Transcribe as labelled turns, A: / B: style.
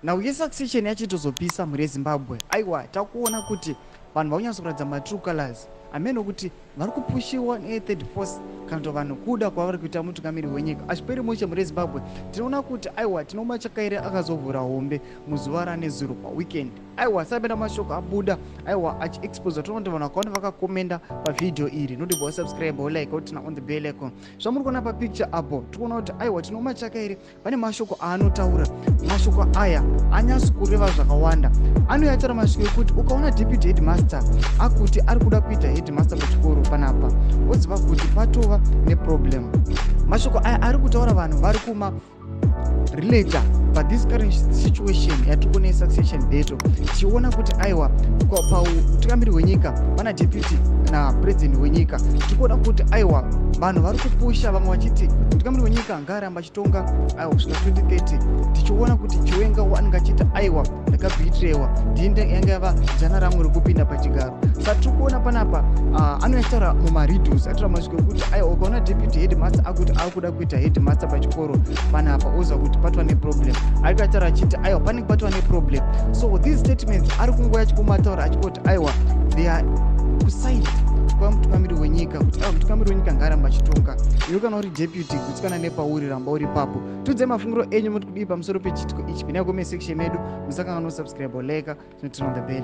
A: Now yesuccession yachitozopisa mhuri yeZimbabwe. Aiwa, takuona kuti vanhu vakunyatsokuratidza matrue colors. Ameno kuti vari kupushiwa ne-third force kana kuti vanhu kuda kwavari kuita mutungamiri wenyika. Achiperi mushe mhuri yeZimbabwe tinoona kuti aiwa tinomachakaire akazovhura hombe muzuva ranezuro paweekend. Aiwa sabena mashoko abuda aiwa achiexpose toona kuti vanhu vakaona vakakomenda pavhidhio iri. Nodibva wasubscribe wolike wotina on the bell icon. Zvamuri kuona papicture apo tikuona kuti aiwa tinomachakaire pane mashoko aanotaura. Mashoko aya anyatso kureva zvakawanda. Anoyataura mashoko ekuti ukaona deputy headmaster akuti ari kuda kuita headmaster pachikoro panapa woziva kuti patova neproblem. Mashoko aya ari kutaura vanhu vari kuma relata this current situation yatiri nesuccession battle. Tichiona kuti aiwa pautungamiri hwenyika pana deputy napresident wenyika. Tikuona kuti aiwa vanhu vari kupusha vamwe vachiti mutungamiri wenyika ngaaramba achitonga aiwa kusvika 2030. Tichiona kuti Chiwenga anenge achiti aiwa ndakabhitirewa ndinde yanga yava jana rangu rekupinda pachigaro. Saka tiri kuona panapa anotaura mumareduce ataura mashoko ekuti aiwa ukaona deputy headmaster akuti ari kuda kuita headmaster pachikoro panapa oziva kuti patwa neproblem. Ari kutaura achiti aiwa panenge patwa neproblem. So these statements ari kungoya achikomataura achikoti aiwa they are kuside kwa mutungamiri wenyika kuti aiwa mutungamiri wenyika ngaaramba achitonga. Iwe kana uri deputy kutsikana nepauri ramba uri papo. Tudze mafungiro enyu muri kudii pamusoro pechitiko ichi. Pinai comment section medu musakanga no subscribe like turn on the bell.